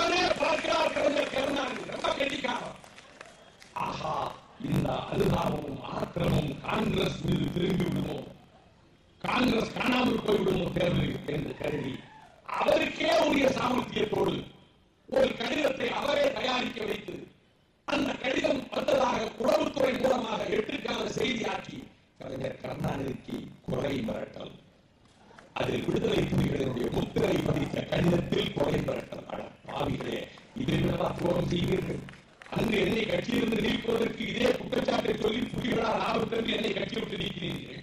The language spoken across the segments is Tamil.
உடனே பார்க்கிறார் கலைஞர் கருணாநிதி. ரொம்ப கெட்டிக்காரன். ஆஹா, இந்த அனுதாபமும் ஆத்திரமும் காங்கிரஸ் மீது திரும்பி விடுமோ, காங்கிரஸ் காணாமல் போய்விடுமோ தேர்தல் என்று கருதி அவருக்கே உரிய சாமர்த்தியத்தோடு ஒரு கடிதத்தை அவரே தயாரிக்க வைத்து அந்த கடிதம் வந்ததாக உளவுத்துறை மூலமாக 8 கால செய்தியாக்கி கலைஞர் கருணாநிதிக்கு கொலை மிரட்டல். அதில் விடுதலை புலிகளினுடைய முத்திரை பதித்த கடிதத்தில் கொலை மிரட்டல். பாவிகளே, இதை துரோகம் செய்வீர்கள். அன்று என்னை கட்சியிலிருந்து நீக்குவதற்கு இதே குற்றச்சாட்டை சொல்லி புலிகளால் ஆபத்து என்னை கட்சி விட்டு நீக்கிறீர்கள்.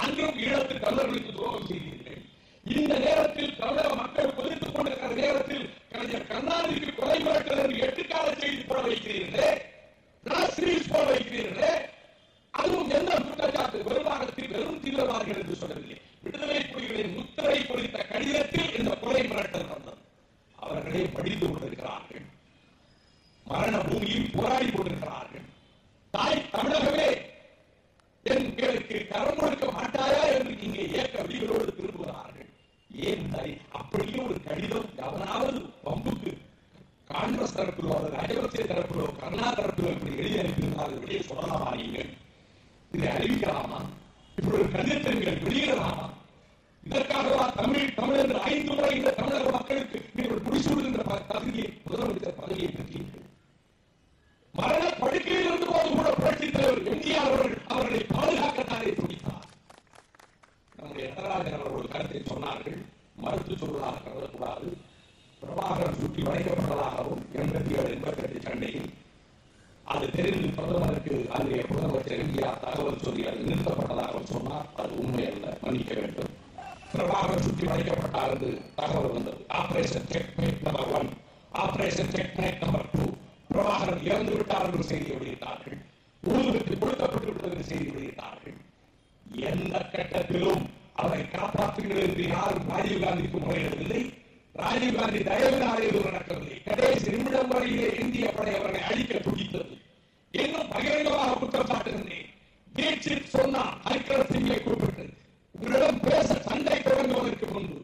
அன்றும் ஈழத்து தமிழர்களுக்கு துரோகம் செய்தீர்கள். இந்த நேரத்தில் தமிழக மக்கள் கொதித்துக் கொண்டிருக்கிற நேரத்தில் கலைஞர் கருணாநிதிக்கு கொலை மிரட்டல் என்று 8 கால செய்தி போட வைக்கிறீர்களே, போட வைக்கிறீர்களே. அதுவும் என்ன குற்றச்சாட்டு? வெறுமாகத்தில் வெறும் தீவிரவாதிகள் என்று சொல்லவில்லை. விடுதலை புலிகளின் முத்திரை பொறித்த கடிதத்தில் இந்த கொலை மிரட்டல் வந்தது. அவர்களே படித்து கொண்டிருக்கிறார்கள். மரண பூமியில் போராடி கொண்டிருக்கிறார்கள். தாய் தமிழகமே எங்களுக்கு கரம் கொடுக்க மாட்டாயா என்று இங்கே ஏற்க விதிகளோடு திரும்புகிறார்கள். ஏன் அப்படியே ஒரு கடிதம் எவனாவது பம்புக்கு காங்கிரஸ் தரப்பிலோ அல்லது ராஜபக்சே தரப்பிலோ கருணா தரப்பிலோ இப்படி எழுதி அனுப்பியிருந்தால் வெளியே சொல்லலாமா? நீங்கள் இதை அறிவிக்கலாமா? இப்படி ஒரு கடிதத்தை நீங்கள் வெளியிடலாமா? இதற்காகவா தமிழ் என்று 5 முறை இந்த தமிழக மக்களுக்கு நீங்கள் முடிசூடுகின்ற பதவியை, முதலமைச்சர் பதவியை பெற்றீர்கள். மரண படுக்கையில் இருந்து போது கூட புரட்சித் தலைவர் எம்ஜிஆர் அவர்களை பாதுகாக்கத்தானே துடித்தார். நம்முடைய நடராஜன் அவர்கள் ஒரு கருத்தை சொன்னார்கள். மறுத்து சொல்வதாக கருதக்கூடாது. பிரபாகரன் சுற்றி வளைக்கப்பட்டதாகவும் 87-88 சண்டையில் அது தெரிந்து பிரதமருக்கு அன்றைய முதலமைச்சர் எம்ஜிஆர் தகவல் சொல்லி அது நிறுத்தப்பட்டதாக சொன்னார். அது உண்மை அல்ல, மன்னிக்க வேண்டும். பிரபாகரன் சுற்றி வளைக்கப்பட்டார் என்று தகவல் வந்தது. Operation checkmate number 1, operation checkmate number 2. Prabhakaran இறந்து விட்டார் என்று செய்தி வெளியிட்டார்கள். ஊருக்கு கொடுக்கப்பட்டு விட்டது என்று செய்தி வெளியிட்டார்கள். எந்த கட்டத்திலும் அவரை காப்பாற்றுகிறது என்று யாரும் ராஜீவ்காந்திக்கு முறையிடவில்லை. ராஜீவ்காந்தி தயவினால் எதுவும் நடக்கவில்லை. கடைசி நிமிடம் வரையிலே இந்திய படை அவர்களை அழிக்க துடித்தது. இன்னும் பகிரங்கமாக குற்றம் சாட்டுகின்றேன். தீட்சித் சொன்னார், ஹரிகர் சிங்கை கூப்பிட்டு உங்களிடம் பேச சண்டை தொடங்குவதற்கு முன்பு,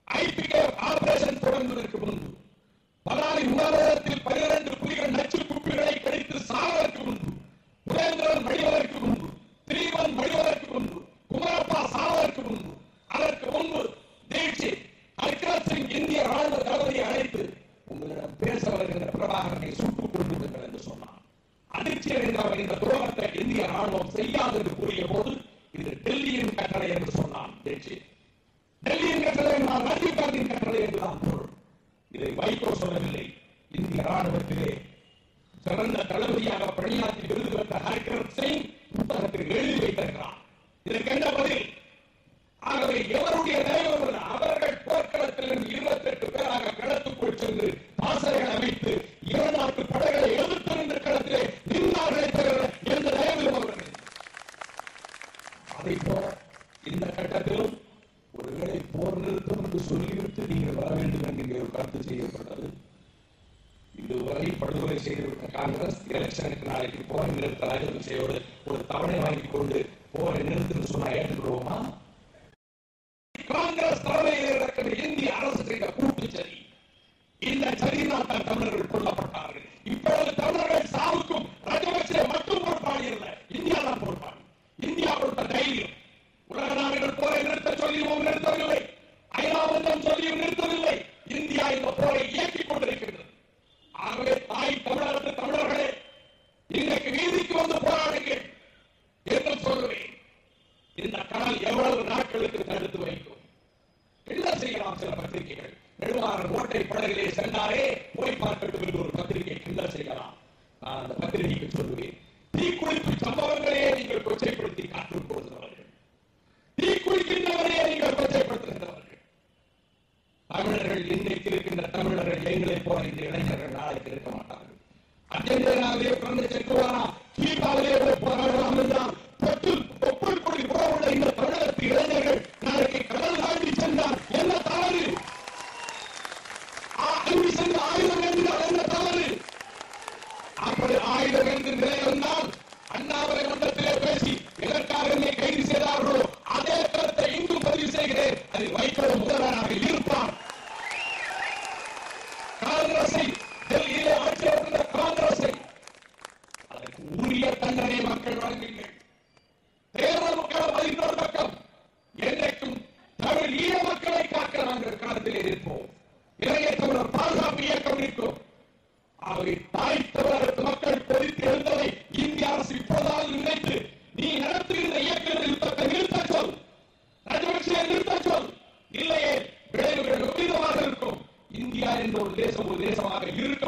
ஐபிகே ஆபரேஷன் தொடங்குவதற்கு முன்பு, பலாலி உணவகத்தில் 12 புலிகள் நச்சு குப்பிகளை கடித்து சாவதற்கு முன்பு, புரேந்திரன் மடிவதற்கு முன்பு, திரீவன் மடிவதற்கு முன்பு, குமரப்பா சாவதற்கு முன்பு, அதற்கு முன்பு தீட்சித் ஹரிகர் சிங் இந்திய ராணுவ தளபதியை அழைத்து உங்களிடம் பேச வருகின்ற பிரபாகரனை சுட்டுக் கொள்ளுங்கள் என்று சொன்னார். அதிர்ச்சி அடைந்தவர் இந்த துரோகத்தை இந்திய ராணுவம் செய்யாது என்று கூறிய போது இது டெல்லியின் கட்டளை என்று சொன்னான் தீட்சித். டெல்லியின் கட்டளை என்றால் ராஜீவ்காந்தியின் கட்டளை என்றுதான் பொருள். இதை வைகோ சொல்லவில்லை. இந்திய ராணுவத்திலே சிறந்த தளபதியாக பணியாற்றி விருது பெற்ற ஹரிகர் சிங் புத்தகத்தில் எழுதி வைத்திருக்கிறார். இதற்கு என்ன பதில்? ஆகவே எவருடைய தயவு? அவர்கள் போர்க்களத்தில் 28 பேராக களத்துக்குள் சென்று பாசறைகள் அமைத்து 2 நாட்டு படைகளை எதிர்த்து நின்ற களத்திலே நின்றார்களே தவிர எந்த தயவிலும் அவர்கள். அதை போல இந்த கட்டத்திலும் ஒருவேளை போர் நிறுத்தம் என்று சொல்லிவிட்டு நீங்கள் வர வேண்டும் என்கிற ஒரு கருத்து செய்யப்பட்டது. இதுவரை படுகொலை செய்துவிட்ட காங்கிரஸ் எலெக்ஷனுக்கு நாளைக்கு போரை நிறுத்த ராஜபக்சேயோடு ஒரு தவணை வாங்கிக் கொண்டு போரை நிறுத்துன்னு சொன்னா ஏற்றுக்கொள்வோமா? காங்கிரஸ் தலைமையில் இருக்கிற இந்திய அரசு செய்த கூட்டு சரி. இந்த சரியினால் தான் தமிழர்கள் கொல்லப்பட்டார்கள். இப்பொழுது தமிழர்கள் சாவுக்கும் ராஜபக்சே மட்டும் பொறுப்பாளி இல்லை, இந்தியா தான் பொறுப்பாளி. இந்தியா கொடுத்த தைரியம். உலக நாடுகள் போரை நிறுத்த சொல்லியும் நிறுத்தவில்லை, ஐநா மன்றம் சொல்லியும் நிறுத்தவில்லை. இந்தியா இந்த போரை இயக்கிக் கொண்டிருக்கிறது. ஆகவே தாய் தமிழகத்து தமிழர்களே, இன்றைக்கு வீதிக்கு வந்து போராடுங்கள் என்று சொல்லுவேன். இந்த கடல் எவ்வளவு நாட்களுக்கு தடுத்து வைக்கும்? என்ன செய்யலாம்? சில பத்திரிகைகள் நெடுமாறன் ஓட்டை படகிலே சென்றாரே போய் பார்க்கட்டும் என்று ஒரு பத்திரிகை கிண்டல் செய்யலாம். நான் அந்த பத்திரிகைக்கு சொல்லுவேன், தீக்குளிப்பு சம்பவங்களையே நீங்கள் கொச்சைப்படுத்தி காட்டுக் கொடுத்தவர்கள், தீக்குளிக்கின்றவரையே நீங்கள் கொச்சைப்படுத்துகின்றவர்கள். தமிழர்கள் இன்றைக்கு இருக்கின்ற தமிழர்கள் எங்களை போல இந்த இளைஞர்கள் நாளைக்கு இருக்க மாட்டார்கள். அர்ஜென்டினாவிலே பிறந்த செக்குவாரா கீபாவிலே போராடலாம் என்றால் ஒப்புள் கொடி உறவுள்ள இந்த தமிழகத்து இளைஞர்கள் நாளைக்கு கடல் தாண்டி சென்றால் என்ன தவறு? அங்கு சென்று ஆயுதம் என்றால் என்ன தவறு? அப்படி ஆயுதம் என்று நிலை வந்தால் அண்ணாமலை மன்றத்திலே பேசி எதற்காக என்னை கைது செய்தார்களோ அதே கருத்தை இங்கும் பதிவு செய்கிறேன். அதில் வைகோ முதல்வராக இருப்பார். காங்கிரஸ் காங்கிரஸை, டெல்லியிலே ஆட்சியில் இருந்த காங்கிரஸை, அதற்கு உரிய தண்டனை மக்கள் வழங்குங்கள். தேர்தல் மக்கள் இன்னொரு பக்கம் என்றைக்கும் தமிழ் ஈழ மக்களை காக்க நாங்கள் காலத்திலே இருப்போம். இளைய தமிழர் பாதுகாப்பு இயக்கம் இருக்கும். அவை தாய் தமிழகத்து மக்கள் கொதித்து எழுந்ததை இந்திய அரசு இப்போதாவது நினைத்து நீ நடத்துகின்ற இயக்க நிறுத்தத்தை நிறுத்த சொல், ராஜபக்சே நிறுத்த சொல். இல்லையே விளைவுகள் விபரீதமாக இருக்கும். இந்தியா என்ற ஒரு தேசம் ஒரு தேசமாக இருக்க